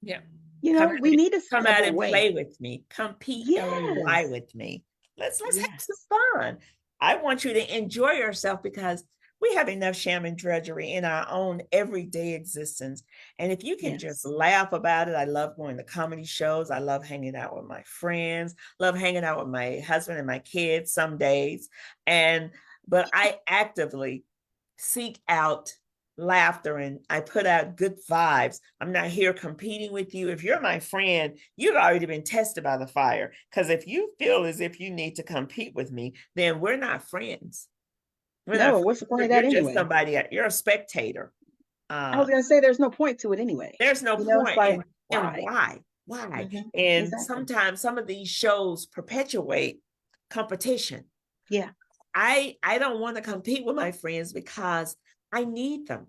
Yeah. We need to Come step out and away. play with me. Come PLAY Yes. with me. Let's have some Yes. fun. I want you to enjoy yourself because we have enough sham and drudgery in our own everyday existence. And if you can just Yes. laugh about it, I love going to comedy shows. I love hanging out with my friends, love hanging out with my husband and my kids some days. And but I actively seek out laughter and I put out good vibes. I'm not here competing with you. If you're my friend, you've already been tested by the fire. Because if you feel as if you need to compete with me, then we're not friends. We're not No, friends. what's the point of that You're just anyway? somebody, you're a spectator. I was Uh, gonna say there's no point to it anyway. there's no It's point. like, And why? why? Why? Hmm. And Exactly. sometimes some of these shows perpetuate competition. Yeah. I don't want to compete with my friends because I need them.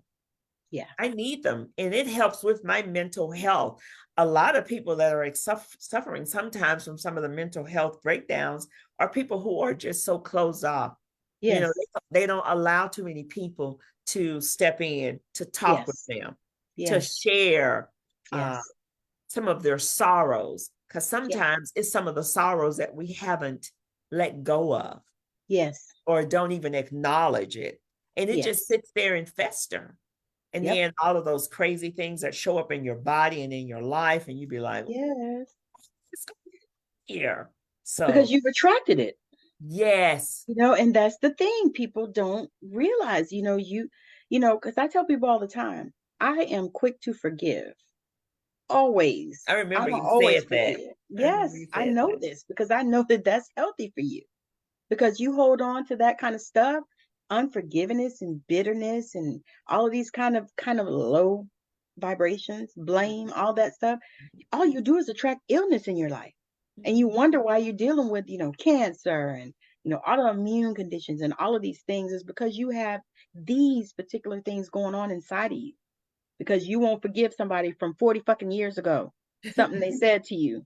Yeah. I need them, and it helps with my mental health. A lot of people that are suffering sometimes from some of the mental health breakdowns are people who are just so closed off. Yes. They don't allow too many people to step in, to talk with Yes. them, to Yes. share uh, Yes. some of their sorrows, because Yeah. sometimes it's some of the sorrows that we haven't let go of Yes. or don't even acknowledge it. And it just Yes. sits there and fester. And Yep. then all of those crazy things that show up in your body and in your life, and you'd be like, Yes. what's going on here? Because So, you've attracted it, yes, and that's the thing people don't realize, because I tell people all the time, I am quick to forgive. Always. I remember I'm you always said that. forgive. I remember Yes, you I said know that. this because I know that that's healthy for you. because you hold on to that kind of stuff, unforgiveness and bitterness and all of these kind of low vibrations, blame, all that stuff. All you do is attract illness in your life. And you wonder why you're dealing with, cancer and, autoimmune conditions and all of these things is because you have these particular things going on inside of you because you won't forgive somebody from 40 fucking years ago, something they said to you,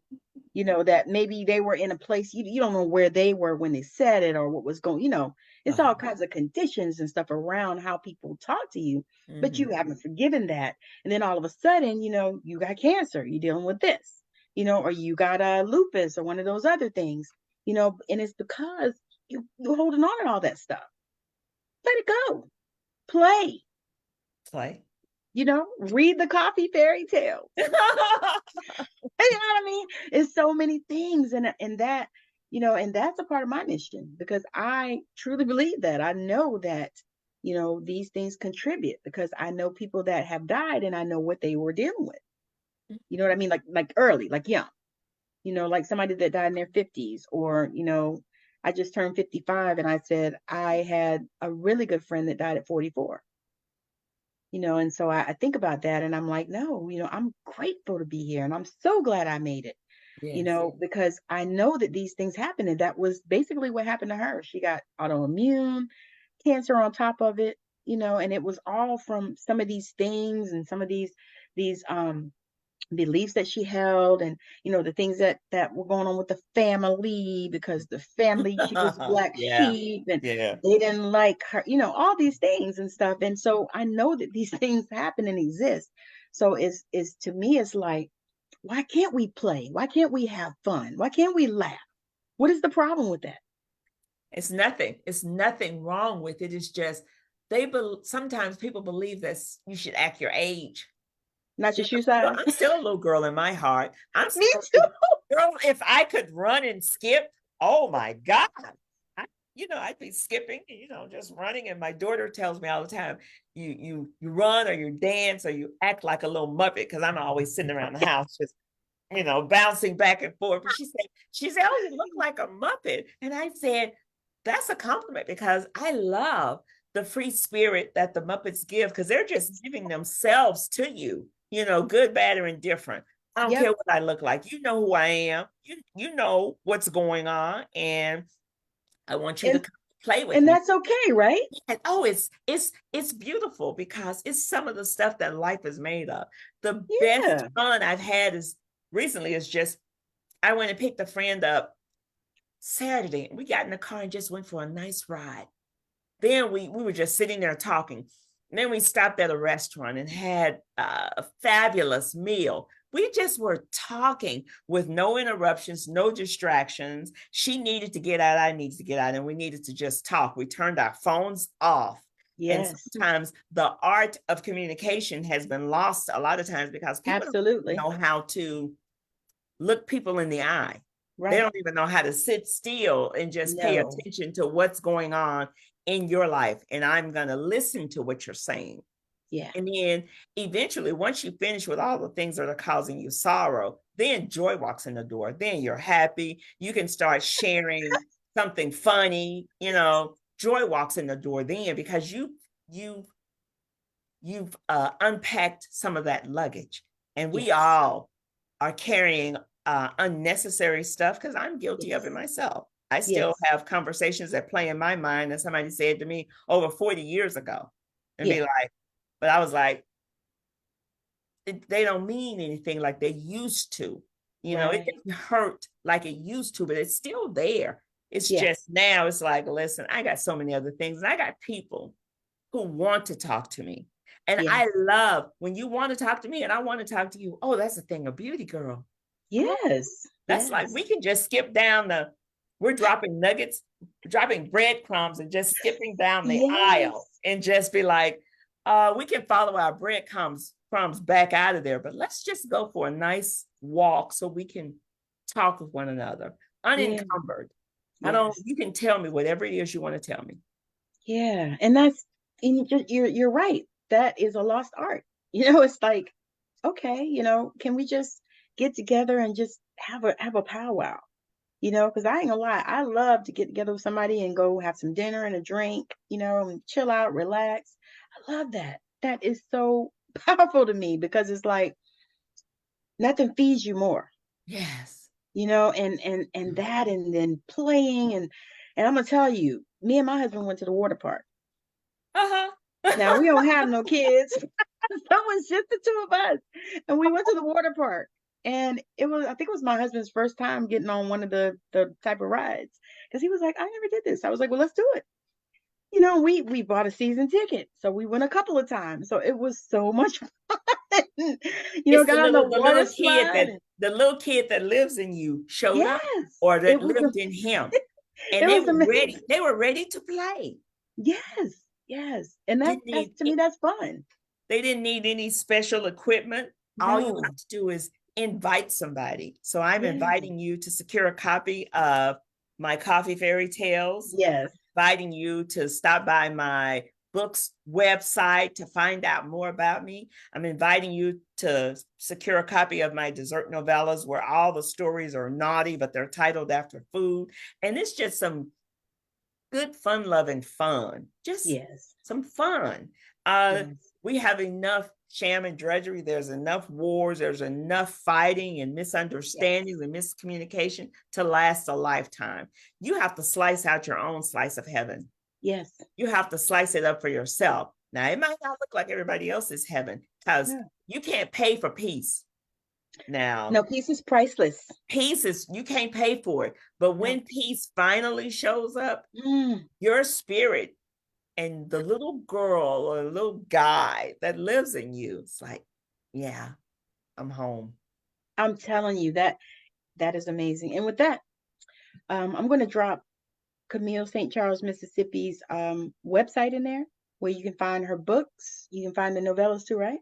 that maybe they were in a place you don't know where they were when they said it or what was going, it's all Uh-huh. kinds of conditions and stuff around how people talk to you, but Hmm. you haven't forgiven that. And then all of a sudden, you got cancer, you're dealing with this, or you got lupus or one of those other things, and it's because you're holding on to all that stuff. Let it go. Play, Play. read the coffee fairy tales. You know what I mean? It's so many things, and that, and that's a part of my mission because I truly believe that. I know that, these things contribute because I know people that have died and I know what they were dealing with. You know what I mean? Like early, like young. Like somebody that died in their 50s, or I just turned 55 and I said I had a really good friend that died at 44. And so I think about that and I'm like, no, I'm grateful to be here and I'm so glad I made it, Yes. because I know that these things happen. And that was basically what happened to her. She got autoimmune cancer on top of it, and it was all from some of these things and some of these beliefs that she held, and the things that were going on with the family, because the family, she was a black Yeah. sheep and Yeah. they didn't like her, all these things and stuff. And so I know that these things happen and exist. So it's to me, it's like, why can't we play? Why can't we have fun? Why can't we laugh? What is the problem with that? It's nothing. It's nothing wrong with it. It's just sometimes people believe that you should act your age. Not You your shoe know, size. I'm still a little girl in my heart. I'm Me still too. girl. If I could run and skip, oh my God. I, I'd be skipping, just running. And my daughter tells me all the time, you run or you dance or you act like a little Muppet, because I'm always sitting around the house just bouncing back and forth. But she said, oh, you look like a Muppet. And I said, that's a compliment because I love the free spirit that the Muppets give, because they're just giving themselves to you, good, bad, or indifferent. I don't care Yep. what I look like. You know who I am. You know what's going on. And I want you to And come play with and me. that's okay, right? And oh, it's beautiful because it's some of the stuff that life is made of. The best Yeah. fun I've had is recently is just I went and picked a friend up Saturday. We got in the car and just went for a nice ride. Then we were just sitting there talking. And then we stopped at a restaurant and had a fabulous meal. We just were talking with no interruptions, no distractions. She needed to get out, I needed to get out, and we needed to just talk. We turned our phones off. And Yes. sometimes the art of communication has been lost a lot of times because people don't Absolutely. know how to look people in the eye. They Right. don't even know how to sit still and just pay No. attention to what's going on in your life. And I'm going to listen to what you're saying. Yeah. And then eventually, once you finish with all the things that are causing you sorrow, then joy walks in the door. Then you're happy. You can start sharing something funny. Joy walks in the door then because you you've unpacked some of that luggage, and we Yes. all are carrying unnecessary stuff because I'm guilty of it Yes. myself. I still Yes. have conversations that play in my mind that somebody said to me over 40 years ago, and be Yeah. like, but I was like, they don't mean anything like they used to. It Right. didn't hurt like it used to, but it's still there. It's Yeah. just now it's like, listen, I got so many other things, and I got people who want to talk to me. And Yeah. I love when you want to talk to me and I want to talk to you. Oh, that's a thing of beauty, girl. Come on. Yes. That's like Yes. we can just skip down we're dropping nuggets, dropping breadcrumbs and just skipping down the aisle Yes. and just be like, we can follow our breadcrumbs back out of there, but let's just go for a nice walk so we can talk with one another Yeah. unencumbered. Yes. You can tell me whatever it is you want to tell me. Yeah. And you're right. That is a lost art. It's like, okay, can we just get together and just have a powwow? because I ain't gonna lie, I love to get together with somebody and go have some dinner and a drink, and chill out, relax. I love that. That is so powerful to me because it's like nothing feeds you more, Yes. and that, and then playing, and I'm gonna tell you, me and my husband went to the water park. Uh-huh. Now we don't have no kids. So it was just the two of us. And we went to the water park. And I think it was my husband's first time getting on one of the type of rides. Because he was like, I never did this. I was like, well, let's do it. We bought a season ticket. So we went a couple of times. So it was so much fun. It's Got on the the water little kid slide. that the little kid that lives in you showed up, Yes. or It that was lived in him. And it they was were amazing. ready. They were ready to play. Yes. Yes. And Didn't that's need to me, that's fun. they didn't need any special equipment. All you No. have to do is invite somebody. So I'm Yeah. inviting you to secure a copy of my Coffee Fairy Tales, Yes. inviting you to stop by my books website to find out more about me. I'm inviting you to secure a copy of my dessert novellas where all the stories are naughty, but they're titled after food. And it's just some good fun loving fun, just Yes. some fun. uh Yes. we have enough sham and drudgery, there's enough wars, there's enough fighting and Yes. misunderstandings and miscommunication to last a lifetime. You have to slice out your own slice of heaven. Yes. You have to slice it up for yourself. Now it might not look like everybody else's heaven because Yeah. you can't pay for peace. Now No, peace is priceless. peace is, you can't pay for it, but No. when peace finally shows up, Mm, your spirit and the little girl or little guy that lives in you, it's like, yeah, I'm home. I'm telling you that is amazing. And with that, I'm going to drop Camille St. Charles, Mississippi's website in there where you can find her books. You can find the novellas too, right?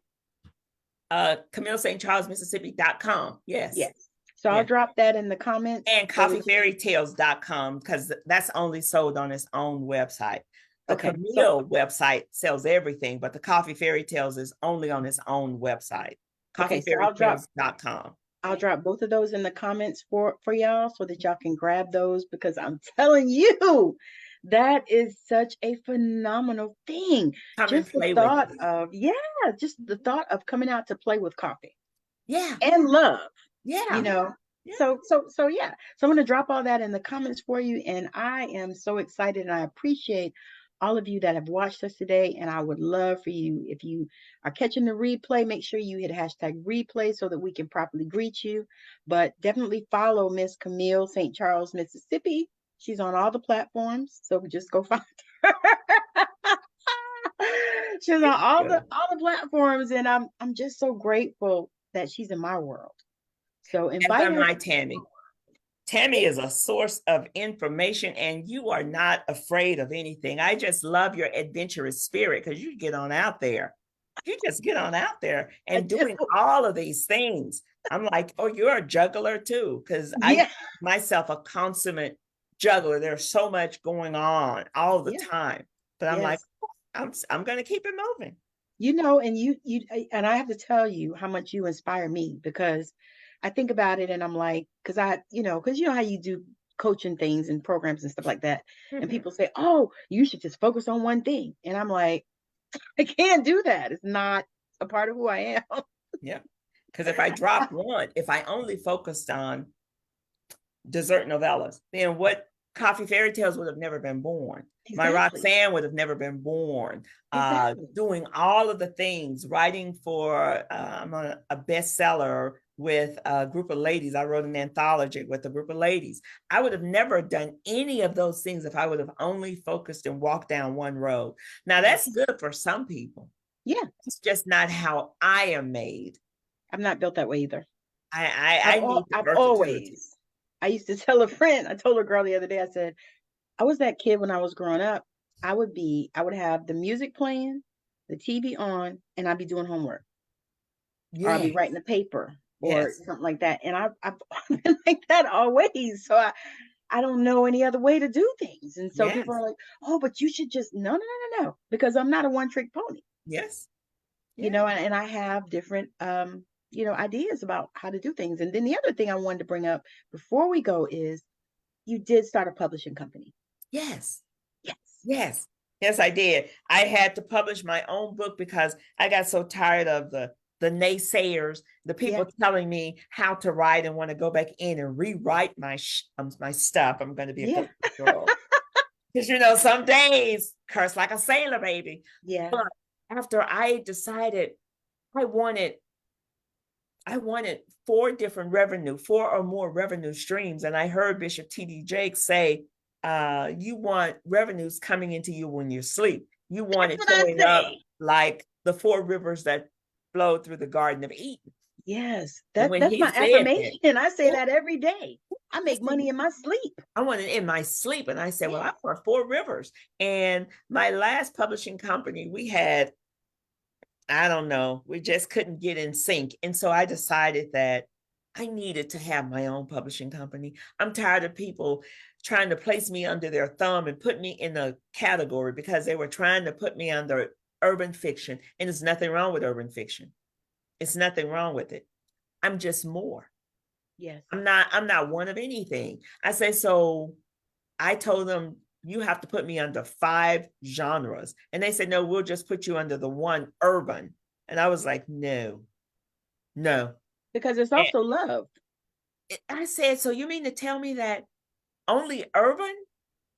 Camille St. Charles, Mississippi.com. Yes. Yes. So I'll Yeah. drop that in the comments And so that you coffeefairytales.com because that's only sold on its own website. The okay. So Camille website sells everything, but the Coffee Fairy Tales is only on its own website, okay, so coffeefairytales.com. I'll drop both of those in the comments for y'all so that y'all can grab those because I'm telling you, that is such a phenomenal thing. Come and Just the play with thought us. of, yeah, just the thought of coming out to play with coffee Yeah. and love, you Yeah. know. Yeah. So yeah. So I'm gonna drop all that in the comments for you. And I am so excited and I appreciate all of you that have watched us today. And I would love for you, if you are catching the replay, make sure you hit hashtag replay so that we can properly greet you. But definitely follow Miss Camille St. Charles, Mississippi. She's on all the platforms. So just go find her. She's on Yeah. all the platforms. And I'm just so grateful that she's in my world. So As invite am her. I, Tammy. Tammy is a source of information, and you are not afraid of anything. I just love your adventurous spirit because you get on out there. You just get on out there I and do. doing all of these things. I'm like, oh, you're a juggler too, because I Yeah. myself a consummate juggler. There's so much going on all the Yeah. time, but I'm like, Yes. I'm going to keep it moving. And and I have to tell you how much you inspire me because I think about it and I'm like, because you know how you do coaching things and programs and stuff like that. And Mhm. people say, oh, you should just focus on one thing. And I'm like, I can't do that. It's not a part of who I am. Yeah, because if I drop one, if I only focused on dessert novellas, then what Coffee Fairy Tales would have never been born. My Exactly. Roxanne would have never been born. Exactly. Doing all of the things, writing for I'm a bestseller with a group of ladies. I wrote an anthology with a group of ladies. I would have never done any of those things if I would have only focused and walked down one road. Now that's Yes. good for some people. Yeah. It's just not how I am made. I'm not built that way either. I've I need the I've versatility. always I used to tell a friend, I told a girl the other day, I said, I was that kid when I was growing up. I would have the music playing, the TV on, and I'd be doing homework, or I'd be Yes, writing a paper or yes, something like that. And I've been like that always. So I don't know any other way to do things. And so people yes, are like, oh, but you should just, no, no, no, no, no, because I'm not a one trick pony, yes, yeah. and I have different, ideas about how to do things. And then the other thing I wanted to bring up before we go is you did start a publishing company. Yes. Yes. Yes. Yes, I did. I had to publish my own book because I got so tired of the naysayers, the Yeah. people telling me how to write and want to go back in and rewrite my stuff. I'm going to be a Yeah. good girl. Because some days curse like a sailor, baby. Yeah. But after I decided I wanted I wanted four or more revenue streams. And I heard Bishop T.D. Jakes say, you want revenues coming into you when you sleep. You want That's it what I showing up say. like the four rivers that flowed through the Garden of Eden. Yes. And That when that's he my said that, affirmation. I say that every day. I I make said, money in my sleep. I want it in my sleep. And I said, well, I Yes. want four rivers. And my last publishing company, we had I don't know. We just couldn't get in sync. And so I decided that I needed to have my own publishing company. I'm tired of people trying to place me under their thumb and put me in a category because they were trying to put me under urban fiction. And there's nothing wrong with urban fiction. It's nothing wrong with it. I'm just more. Yes. I'm not one of anything. I say so I told them you have to put me under 5 genres. And they said, no, we'll just put you under the one urban. And I was like, no, no. Because it's And also love. I said, so you mean to tell me that only urban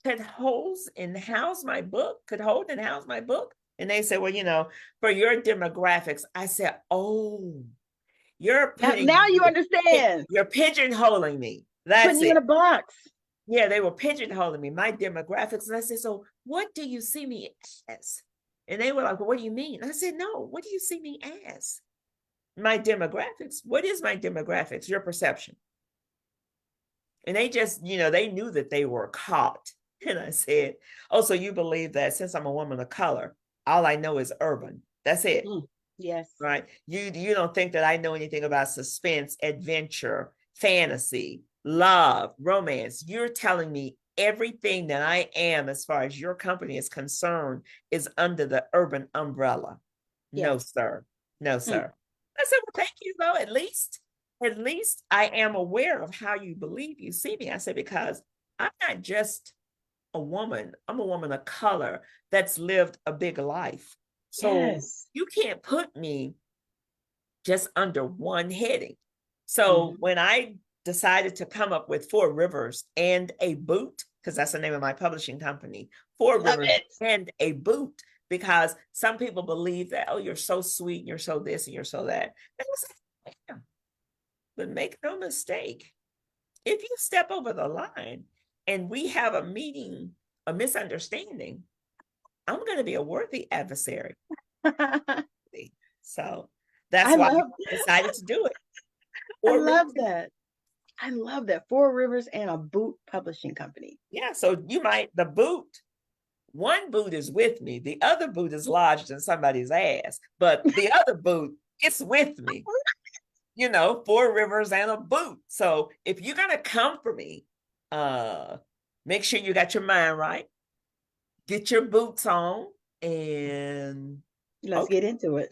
could hold and house my book? And they said, well, for your demographics, I said, oh, you're Now you understand. you're pigeonholing me. Putting That's you in it. a box. Yeah, they were pigeonholing me, my demographics. And I said, so what do you see me as? And they were like, well, what do you mean? I said, no, what do you see me as? My demographics. What is my demographics? Your perception. And they just, they knew that they were caught. And I said, oh, so you believe that since I'm a woman of color, all I know is urban. That's it. Mm. Yes. Right. You don't think that I know anything about suspense, adventure, fantasy, love, romance. You're telling me everything that I am as far as your company is concerned is under the urban umbrella. No, Yes. sir. No, Mm. sir. I said, well, thank you, though. At least I am aware of how you believe you see me. I said, because I'm not just a woman, I'm a woman of color that's lived a big life. So Yes. you can't put me just under one heading. So Mm-hmm. when I decided to come up with Four Rivers and a Boot, because that's the name of my publishing company, Four Love Rivers it. and a Boot, because some people believe that, oh, you're so sweet, and you're so this, and you're so that. And I was like, yeah. But make no mistake, if you step over the line and we have a meeting, a misunderstanding, I'm going to be a worthy adversary. So that's I why love I decided to do it. I Four love Rivers. that. I love that. Four Rivers and a boot publishing company. Yeah. So the boot, one boot is with me. The other boot is lodged in somebody's ass. But the other boot, it's with me. Four rivers and a boot. So if you're gonna come for me, make sure you got your mind right. Get your boots on and Let's okay. get into it.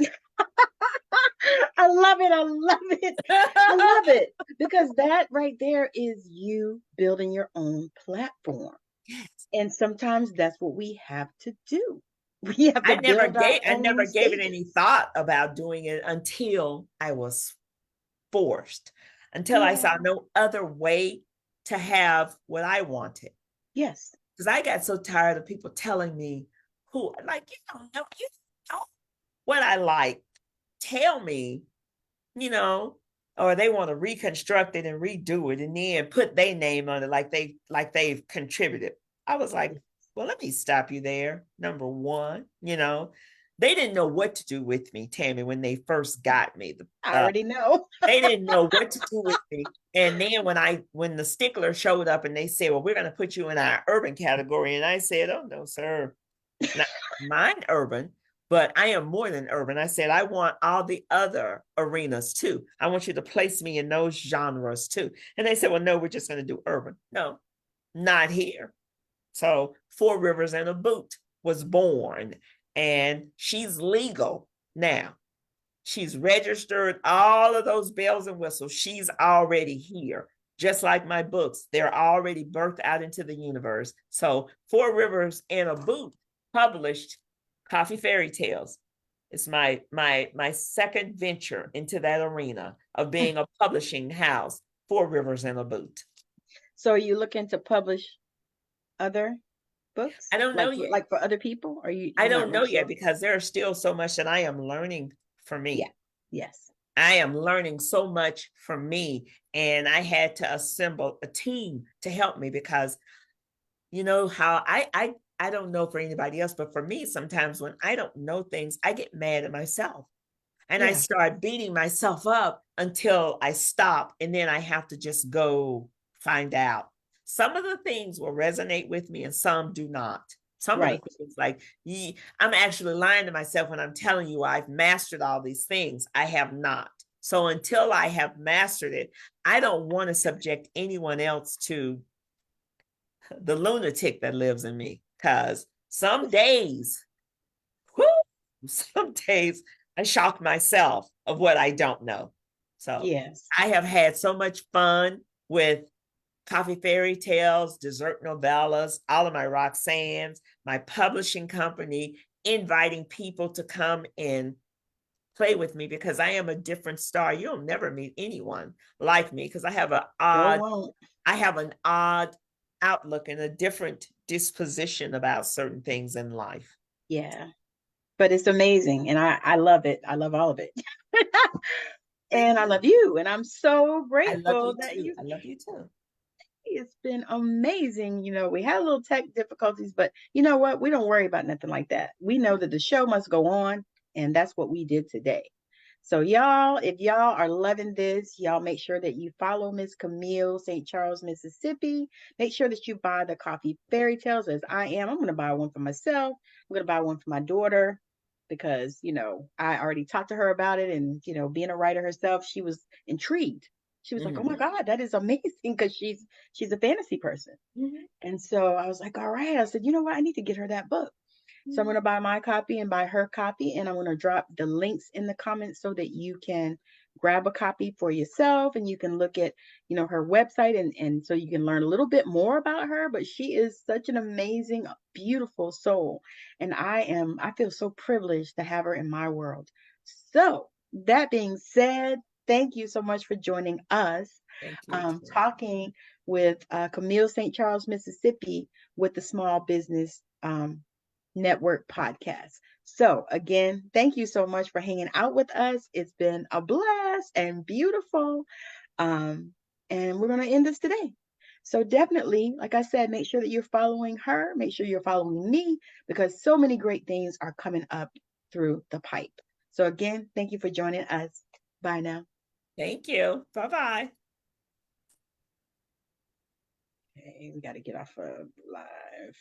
I love it. I love it. I love it because that right there is you building your own platform. Yes. And sometimes that's what we have to do. We have to I never build our gave I own never gave it any stages. thought about doing it until I was forced, until I Yeah. saw no other way to have what I wanted. Yes. Because I got so tired of people telling me who, like, you know what I like. Tell me, you know, or they want to reconstruct it and redo it and then put their name on it like they've contributed. I was like, well, let me stop you there. Number one, they didn't know what to do with me, Tammy, when they first got me. I already know. They didn't know what to do with me. And then when the stickler showed up and they said, well, we're going to put you in our urban category. And I said, oh, no, sir. Not mine urban, but I am more than urban. I said, I want all the other arenas too. I want you to place me in those genres too. And they said, well, no, we're just going to do urban. No, not here. So Four Rivers and a Boot was born, and she's legal now. She's registered, all of those bells and whistles. She's already here. just like my books. They're already birthed out into the universe. So Four Rivers in a Boot published Coffee Fairy Tales. It's my second venture into that arena of being a publishing house. Four Rivers in a Boot. So are you looking to publish other books, I don't know yet. like for other people? Or I you're not don't real know yet sure? because there's still so much that I am learning for Yeah. me. Yes. I am learning so much for me, and I had to assemble a team to help me because you know how I don't know for anybody else, but for me, sometimes when I don't know things, I get mad at myself and I Yeah. start beating myself up until I stop, and then I have to just go find out. Some of the things will resonate with me and some do not. Some of the Right. things like I'm actually lying to myself when I'm telling you I've mastered all these things. I have not. So until I have mastered it, I don't want to subject anyone else to the lunatic that lives in me. Because whoo, some days I shock myself of what I don't know. So Yes. I have had so much fun with Coffee Fairy Tales, Dessert Novellas, all of my Roxanne's, my publishing company, inviting people to come and play with me because I am a different star. You'll never meet anyone like me because Sure won't. I have an odd outlook and a different disposition about certain things in life. Yeah. But it's amazing and I love it. I love all of it. Thank And I you. love you. And I'm so I love grateful you that too. you I love you too. it's been amazing. We had a little tech difficulties, but you know what? We don't worry about nothing like that. We know that the show must go on, and that's what we did today. So, y'all, if y'all are loving this, y'all make sure that you follow Miss Camille, St. Charles, Mississippi. Make sure that you buy the Coffee Fairy Tales as I am. I'm going to buy one for myself. I'm going to buy one for my daughter because, I already talked to her about it. And, being a writer herself, she was intrigued. She was like, "Oh my Mhm. God, that is amazing," because she's a fantasy person. Mhm. And so I was like, "All right." I said, "You know what? I need to get her that book." So I'm going to Mhm. buy my copy and buy her copy. And I'm going to drop the links in the comments so that you can grab a copy for yourself and you can look at, her website and so you can learn a little bit more about her. But she is such an amazing, beautiful soul. And I feel so privileged to have her in my world. So that being said, thank you so much for joining us. Thank you too. Talking with Camille St. Charles, Mississippi, with the Small Business Network podcast. So, again, thank you so much for hanging out with us. It's been a blast and beautiful. Um, and we're going to end this today. So, definitely, like I said, make sure that you're following her, make sure you're following me because so many great things are coming up through the pipe. So, again, thank you for joining us. Bye now. Thank you. Bye bye. Okay, we got to get off of live.